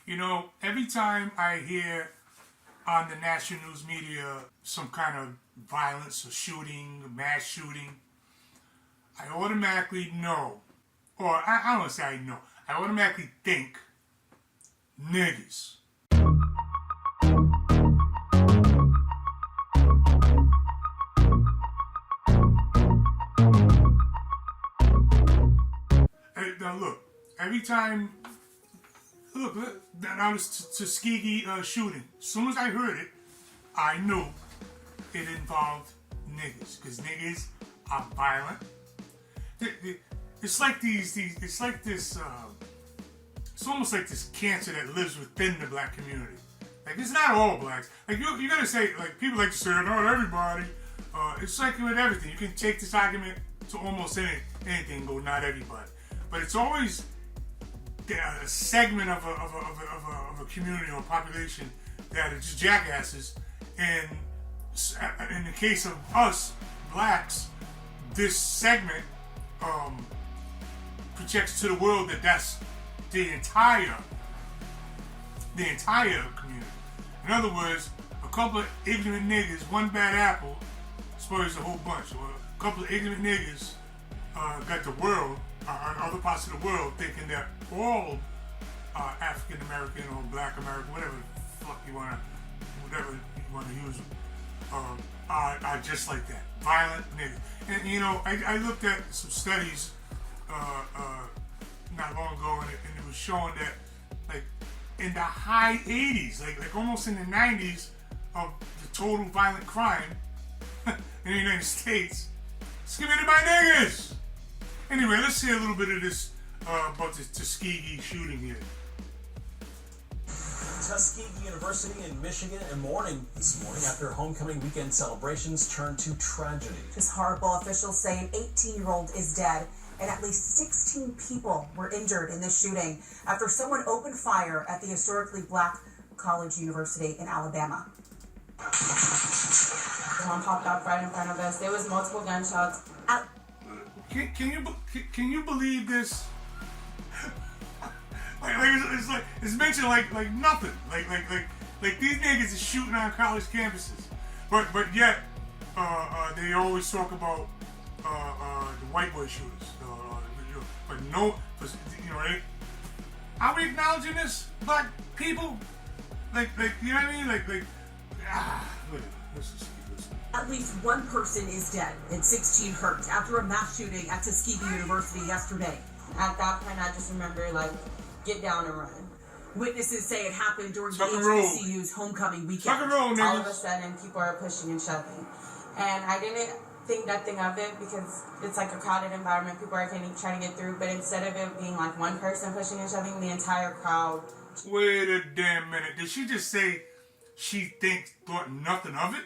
You know, every time I hear on the national news media some kind of violence or shooting, mass shooting, I automatically know, or I don't want to say I know, I automatically think niggas. Now look, every time, look, now this Tuskegee shooting, as soon as I heard it, I knew it involved niggas, because niggas are violent. It's like it's like this, it's almost like this cancer that lives within the black community. Like, it's not all blacks. Like, you gotta say, like, people like to say, not everybody. It's like with everything. You can take this argument to almost anything and go, not everybody. But it's always a segment of a community or population that are just jackasses. And in the case of us, blacks, this segment projects to the world that that's the entire community. In other words, a couple of ignorant niggas, one bad apple, spoils the whole bunch. Or a couple of ignorant niggas got the world, other parts of the world, thinking that all African American or Black American, whatever the fuck you wanna use, are just like that, violent niggas. And you know, I looked at some studies not long ago, and it was showing that, like, in the high 80s, like almost in the 90s, of the total violent crime in the United States, it's committed by niggas. Anyway, let's hear a little bit of this about the Tuskegee shooting here. Tuskegee University in Michigan in mourning this morning after homecoming weekend celebrations turned to tragedy. It's horrible. Officials say an 18-year-old is dead and at least 16 people were injured in this shooting after someone opened fire at the historically black college university in Alabama. One popped up right in front of us. There was multiple gunshots. Can you believe this? It's mentioned like nothing. Like these niggas is shooting on college campuses, but yet they always talk about the white boy shooters. But no, right? Are we acknowledging this, black people? Like you know what I mean? Listen. At least one person is dead and 16 hurt after a mass shooting at Tuskegee University yesterday. At that point, I just remember, get down and run. Witnesses say it happened during the HBCU's homecoming weekend. All of a sudden, people are pushing and shoving. And I didn't think nothing of it because it's like a crowded environment. People are trying to get through. But instead of it being like one person pushing and shoving, the entire crowd. Wait a damn minute. Did she just say she thought nothing of it?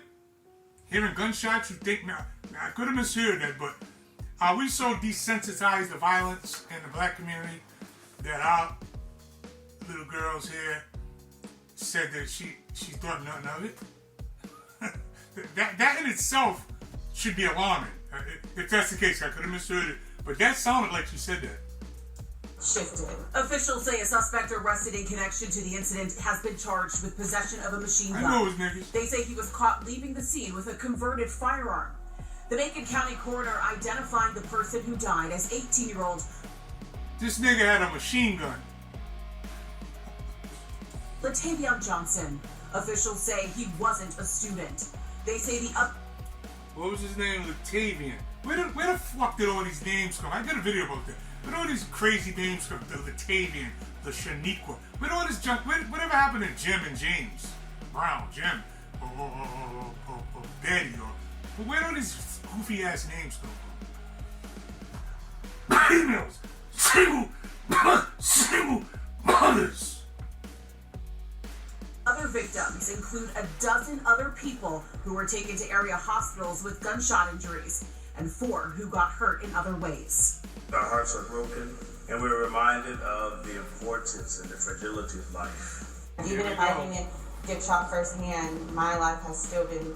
Hearing gunshots, you think, now I could have misheard that, but are we so desensitized to violence in the black community that our little girls here said that she thought nothing of it? that in itself should be alarming. If that's the case, I could have misheard it, but that sounded like she said that. Shifted. Officials say a suspect arrested in connection to the incident has been charged with possession of a machine gun. I know it was niggas. They say he was caught leaving the scene with a converted firearm. The Macon County coroner identifying the person who died as 18-year-old. This nigga had a machine gun. Latavion Johnson. Officials say he wasn't a student. They say What was his name? Latavion. Where the fuck did all these names come? I did a video about that. Where did all these crazy names come? The Latavion, the Shaniqua. Where did all this junk? Whatever happened to Jim and James Brown, Jim, or Betty, or where do all these goofy ass names come from? Females, single mothers. Other victims include a dozen other people who were taken to area hospitals with gunshot injuries, and 4 who got hurt in other ways. Our hearts are broken, and we're reminded of the importance and the fragility of life. Even if I didn't get shot firsthand, my life has still been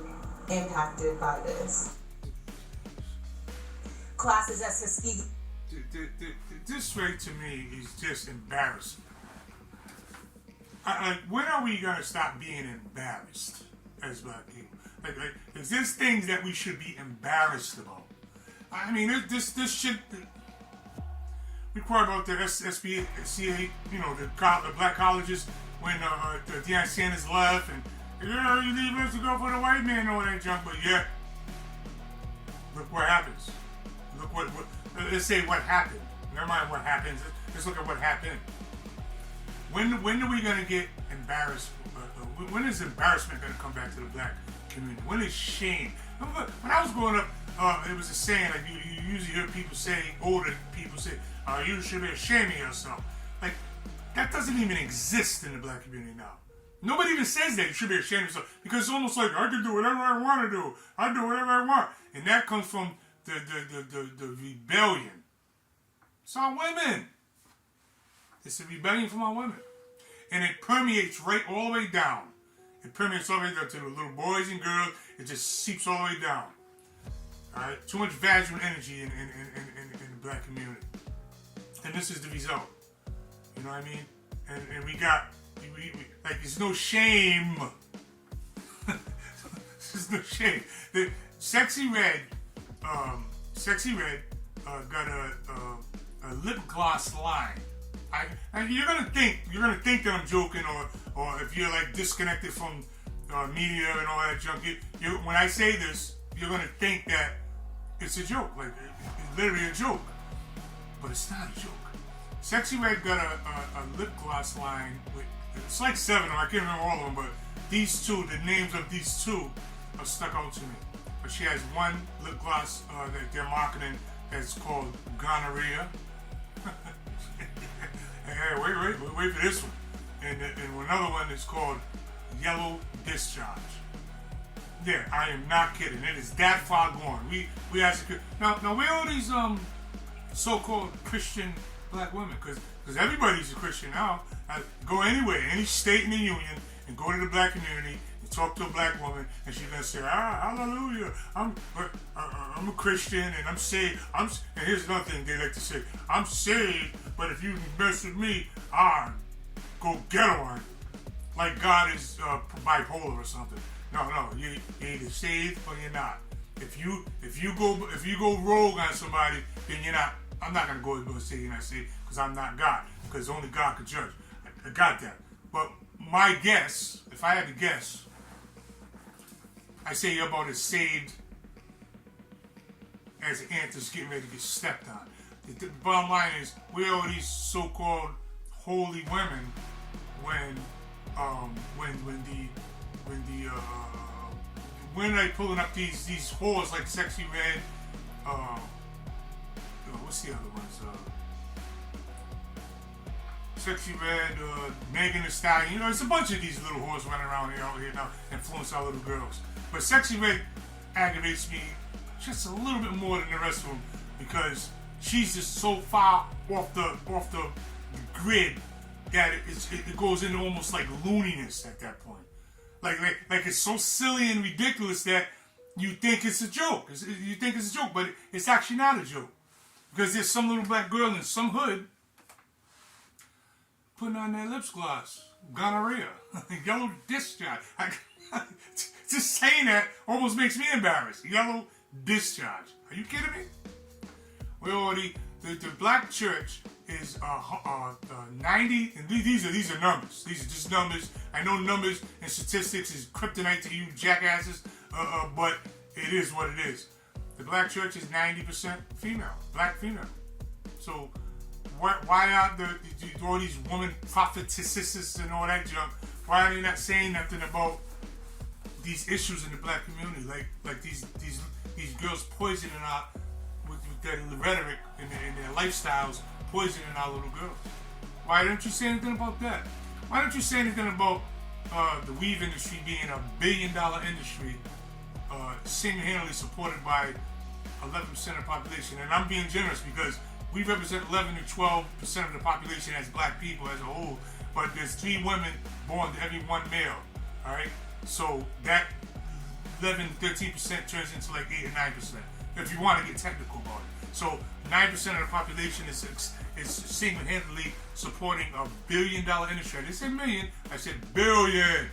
impacted by this. Classes at Tuskegee. This right to me is just embarrassing. When are we gonna stop being embarrassed as black people? Like, there's things that we should be embarrassed about. I mean, this shit. We cried about the SBA, the black colleges when the Deion Sanders left, and you leave us to go for the white man, all that junk. But yeah, look what happens. Look what let's say what happened. Never mind what happens. Let's look at what happened. When are we gonna get embarrassed? When is embarrassment gonna come back to the black community? When is shame? When I was growing up, it was a saying like you usually hear people say, older people say, "You should be ashamed of yourself." Like that doesn't even exist in the black community now. Nobody even says that you should be ashamed of yourself because it's almost like I can do whatever I want to do. I do whatever I want, and that comes from the rebellion. It's our women. It's a rebellion from our women. And it permeates right all the way down. It permeates all the way down to the little boys and girls. It just seeps all the way down. Alright? Too much vaginal energy in the black community. And this is the result. You know what I mean? And we got, like, there's no shame. There's no shame. The Sexy Red got a lip gloss line. And you're gonna think that I'm joking, or if you're like disconnected from media and all that junk. When I say this, you're gonna think that it's a joke, like it's literally a joke, but it's not a joke. Sexy Red got a lip gloss line with it's like 7 of them. I can't remember all of them, but these two, the names of these two, are stuck out to me. But she has one lip gloss that they're marketing that's called gonorrhea. Hey, wait for this one. And another one is called Yellow Discharge. Yeah, I am not kidding. It is that far gone. We actually now where are all these so-called Christian black women? Because everybody's a Christian now. Go anywhere, any state in the union, and go to the black community and talk to a black woman, and she's gonna say, hallelujah, I'm a Christian and I'm saved. And here's another thing they like to say: I'm saved, but if you mess with me, go get on. Like God is bipolar or something. No, you're either saved or you're not. If you go rogue on somebody, then you're not. I'm not gonna go and say you're not saved because I'm not God. Because only God could judge. I got that. But my guess, if I had to guess, I say you're about as saved as an ant that's getting ready to get stepped on. The bottom line is, where are these so-called holy women when they pulling up these whores like Sexy Red, what's the other ones? Sexy Red, Megan Thee Stallion. There's a bunch of these little whores running around out here now, influence our little girls. But Sexy Red aggravates me just a little bit more than the rest of them because she's just so far off the grid that it goes into almost like looniness at that point. Like it's so silly and ridiculous that you think it's a joke. You think it's a joke, but it's actually not a joke. Because there's some little black girl in some hood putting on that lips gloss, gonorrhea, yellow discharge. Just saying that almost makes me embarrassed. Yellow discharge. Are you kidding me? The black church is 90, and these are numbers. These are just numbers. I know numbers and statistics is kryptonite to you jackasses, but it is what it is. The black church is 90% female, black female. So why are all these women prophetesses and all that junk? Why are they not saying nothing about these issues in the black community? Like these girls poisoning our with their rhetoric and their lifestyles, poisoning our little girls. Why don't you say anything about that? Why don't you say anything about the weave industry being a $1 billion industry, single-handedly supported by 11% of the population? And I'm being generous because we represent 11 to 12% of the population as black people as a whole, but there's 3 women born to every 1 male. All right, so that 11, 13% turns into like 8 or 9%. if you want to get technical about it. So 9% of the population is single-handedly supporting a $1 billion industry. I didn't say million, I said billion.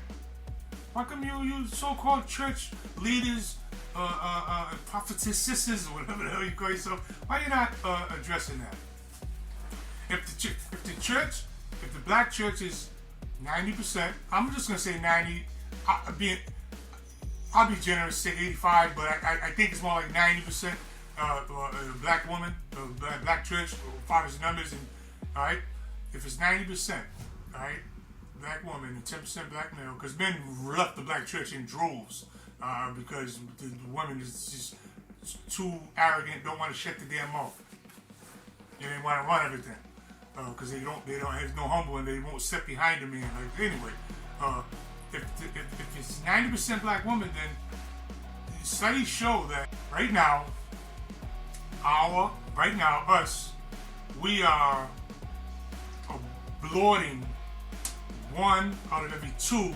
Why come you so-called church leaders, prophetesses, or whatever the hell you call yourself, why are you not addressing that? If the black church is 90%, I'm just gonna say 90. I'll be generous, say 85, but I think it's more like 90% black woman, black church, fathers numbers, and all right. If it's 90%, all right, black woman and 10% black male, because men left the black church in droves because the woman is just too arrogant, don't want to shut the damn mouth, and they want to run everything because they don't have no humble and they won't sit behind the man. Like anyway. If it's 90% black woman, then studies show that right now, us, we are aborting 1 out of every 2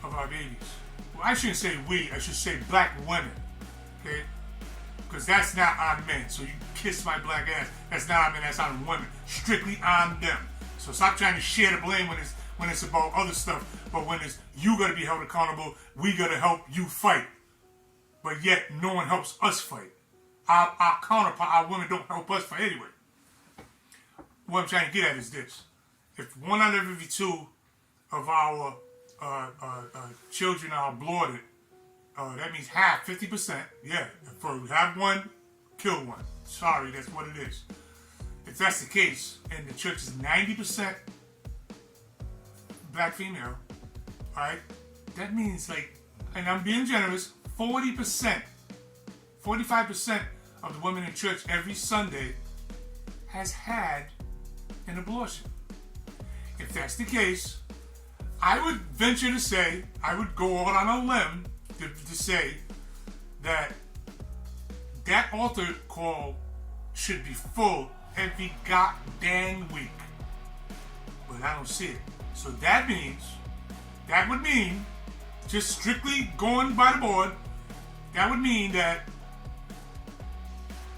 of our babies. Well, I shouldn't say we, I should say black women, okay? Because that's not on men, so you kiss my black ass. That's not on men, that's on women. Strictly on them. So stop trying to share the blame when it's about other stuff, but when it's you gotta be held accountable, we gotta help you fight. But yet no one helps us fight. Our counterpart, our women don't help us fight anyway. What I'm trying to get at is this. If 1 out of every 2 of our children are aborted, that means half, 50%, yeah. If have 1, kill 1. Sorry, that's what it is. If that's the case, and the church is 90% black female, alright, that means and I'm being generous, 40%, 45% of the women in church every Sunday has had an abortion. If that's the case, I would venture to say, I would go out on a limb to say that altar call should be full every goddamn week. But I don't see it. So that would mean, just strictly going by the board, that would mean that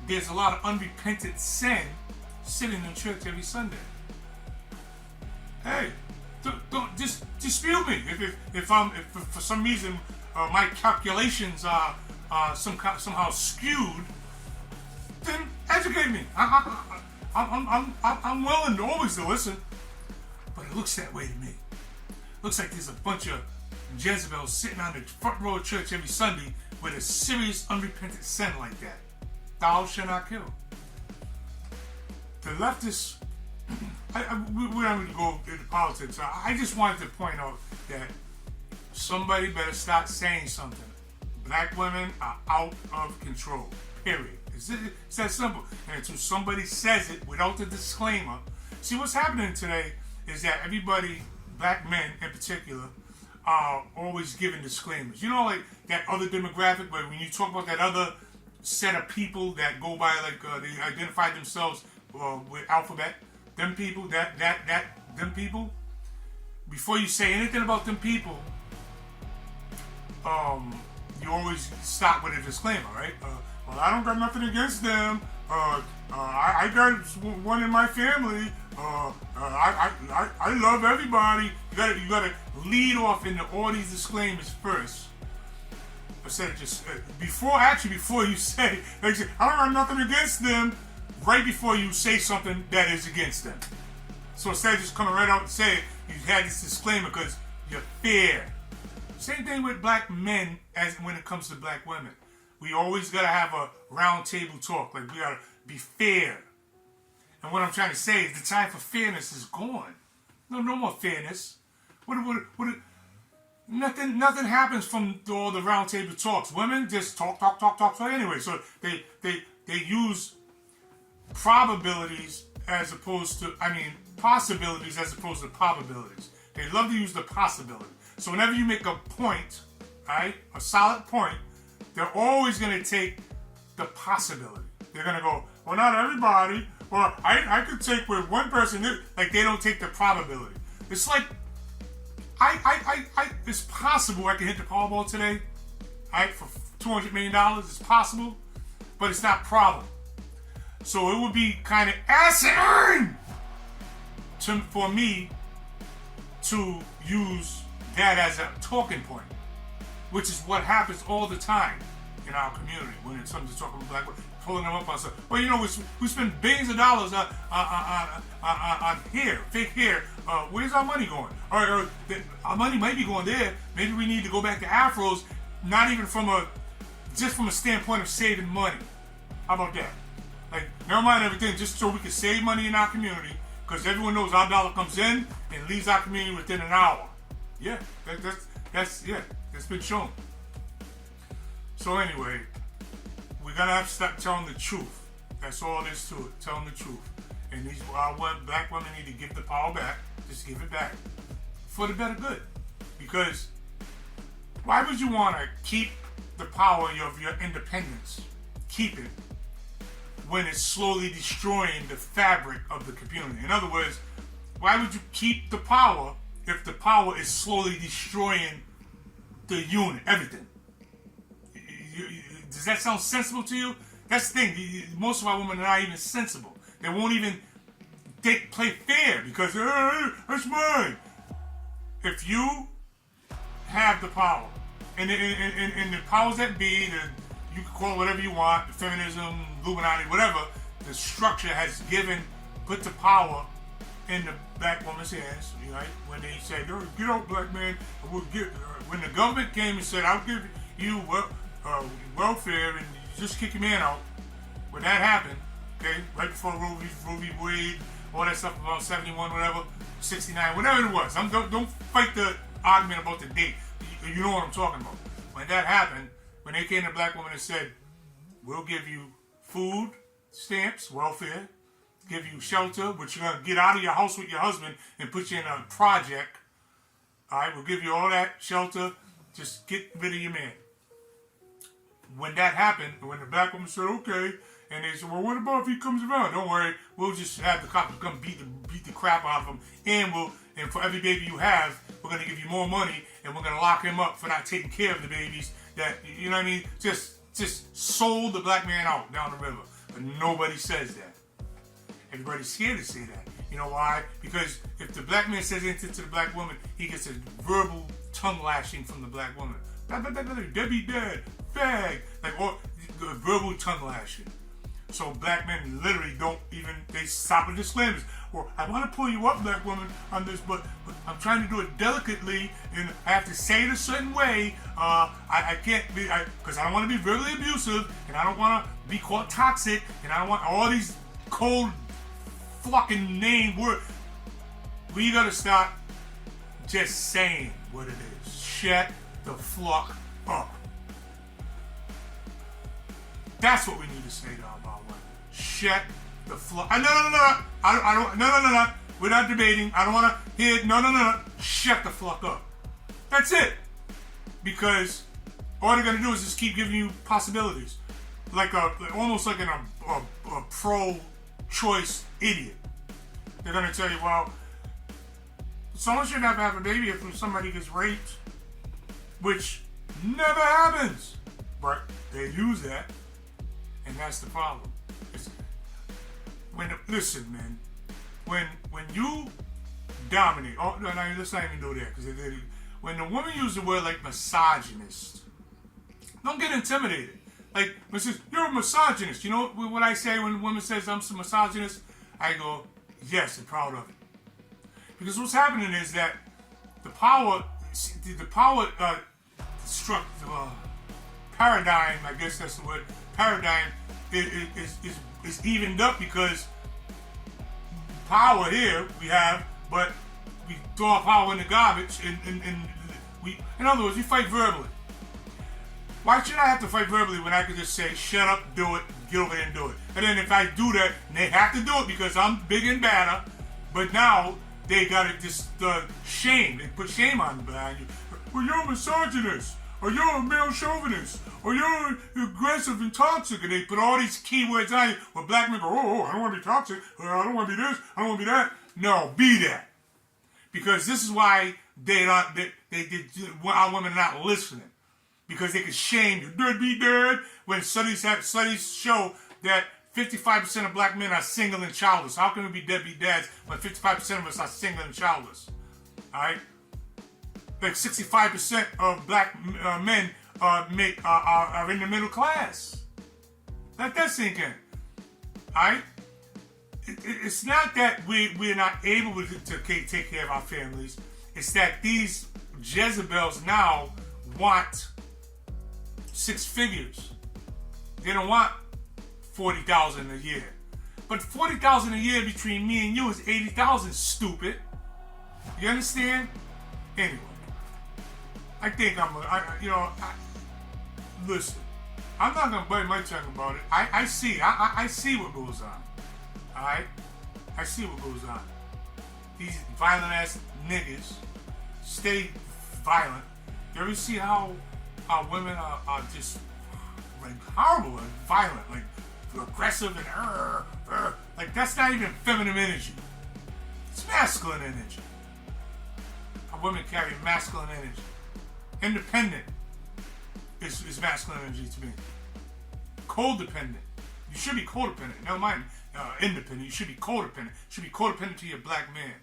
there's a lot of unrepentant sin sitting in church every Sunday. Hey, don't just dispute me. If for some reason my calculations are somehow skewed, then educate me. I'm willing to always listen. But it looks that way to me. Looks like there's a bunch of Jezebels sitting on the front row of church every Sunday with a serious unrepentant sin like that. Thou shalt not kill. The leftists, we're not going to go into politics. I just wanted to point out that somebody better start saying something. Black women are out of control. Period. It's that simple. And until somebody says it without the disclaimer. See, what's happening today is that everybody, black men in particular, are always giving disclaimers. You know, like that other demographic where when you talk about that other set of people that go by they identify themselves with alphabet, them people, them people, before you say anything about them people, you always start with a disclaimer, right? Well, I don't got nothing against them. I got one in my family. I love everybody. You gotta lead off into all these disclaimers first. Instead of just before you say, I don't got nothing against them. Right before you say something that is against them. So instead of just coming right out and saying you had this disclaimer because you're fair. Same thing with black men as when it comes to black women. We always gotta have a round table talk. Like we gotta be fair. And what I'm trying to say is the time for fairness is gone. No more fairness. Nothing happens from all the round table talks. Women just talk. So anyway, so they use probabilities as opposed to, possibilities as opposed to probabilities. They love to use the possibility. So whenever you make a point, right, a solid point, they're always going to take the possibility. They're going to go, well, not everybody. Well, I could take with one person. Like they don't take the probability. It's like, it's possible I can hit the Powerball today, right, for $200 million. It's possible, but it's not problem. So it would be kind of asinine for me to use that as a talking point, which is what happens all the time in our community when it's something to talk about black women, pulling them up on stuff. Well, you know, we spend billions of dollars on hair, fake hair. Where's our money going? Or our money might be going there. Maybe we need to go back to afros, not even just from a standpoint of saving money. How about that? Like, never mind everything, just so we can save money in our community, because everyone knows our dollar comes in and leaves our community within an hour. Yeah, that's been shown. So anyway, we're gonna have to start telling the truth. That's all there is to it, telling the truth. And these black women need to give the power back. Just give it back for the better good. Because why would you want to keep the power of your independence? Keep it when it's slowly destroying the fabric of the community. In other words, why would you keep the power if the power is slowly destroying the unit, everything? Does that sound sensible to you? That's the thing. Most of our women are not even sensible. They won't even play fair because that's mine. If you have the power, and the powers that be, you can call it whatever you want, the feminism, Illuminati, whatever, the structure has put the power in the black woman's hands, right? When they said, get out, black man, when the government came and said, I'll give you welfare and just kick your man out, when that happened, okay, right before Roe v. Wade, all that stuff about 71, whatever, 69, whatever it was. Don't fight the argument about the date. You know what I'm talking about. When that happened, when they came to black women and said, we'll give you food, stamps, welfare, give you shelter, which you're going to get out of your house with your husband and put you in a project. All right, we'll give you all that shelter. Just get rid of your man. When that happened, when the black woman said, okay, and they said, well, what about if he comes around? Don't worry, we'll just have the cops come beat the crap out of him, and for every baby you have, we're going to give you more money, and we're going to lock him up for not taking care of the babies. That, you know what I mean? Just sold the black man out down the river. But nobody says that. Everybody's scared to say that. You know why? Because if the black man says anything to the black woman, he gets a verbal tongue lashing from the black woman. Debbie dead, fag, like all verbal tongue lashing. So black men literally they stop at disclaimers. Well, I want to pull you up, black woman, on this, but I'm trying to do it delicately, and I have to say it a certain way. I can't be, because I don't want to be verbally abusive, and I don't want to be called toxic, and I don't want all these cold fucking name words. We gotta stop just saying what it is. Shut the fuck up. That's what we need to say to our women. Shut the fuck. No. We're not debating. I don't want to hear. No. Shut the fuck up. That's it. Because all they're gonna do is just keep giving you possibilities, almost like a pro-choice idiot. They're gonna tell you, well, someone should have to have a baby if somebody gets raped, which never happens. But they use that, and that's the problem. Listen, man, when you dominate, let's not even do that, because when the woman uses the word like misogynist, don't get intimidated. Like, when she says, you're a misogynist, you know what I say when a woman says I'm a misogynist? I go, yes, I'm proud of it. Because what's happening is that the power paradigm, I guess that's the word, paradigm is evened up, because power here we have, but we throw our power in the garbage, and in other words, we fight verbally. Why should I have to fight verbally when I could just say, shut up, do it, get over there and do it? And then if I do that, and they have to do it because I'm big and badder, but now they got it just shame. They put shame on behind you. Well, you're a misogynist, or you're a male chauvinist, or you're aggressive and toxic, and they put all these keywords on you. Well, black men go, I don't want to be toxic, I don't want to be this, I don't want to be that. No, be that. Because this is why our women are not listening. because they can shame you. Deadbeat dad. When studies show that 55% of black men are single and childless. How can we be deadbeat dads when 55% of us are single and childless? All right, like 65% of black men are in the middle class. Let that sink in. All right, it's not that we're not able to take care of our families. It's that these Jezebels now want 6 figures. They don't want $40,000 a year. But $40,000 a year between me and you is $80,000, stupid. You understand? Anyway, I think listen, I'm not gonna bite my tongue about it. I see what goes on. Alright? I see what goes on. These violent ass niggas stay violent. You ever see how women are just like horrible and violent, like aggressive and like that's not even feminine energy. It's masculine energy. How women carry masculine energy. Independent is masculine energy to me. Codependent. You should be codependent. Never mind independent. You should be codependent. You should be codependent to your black man.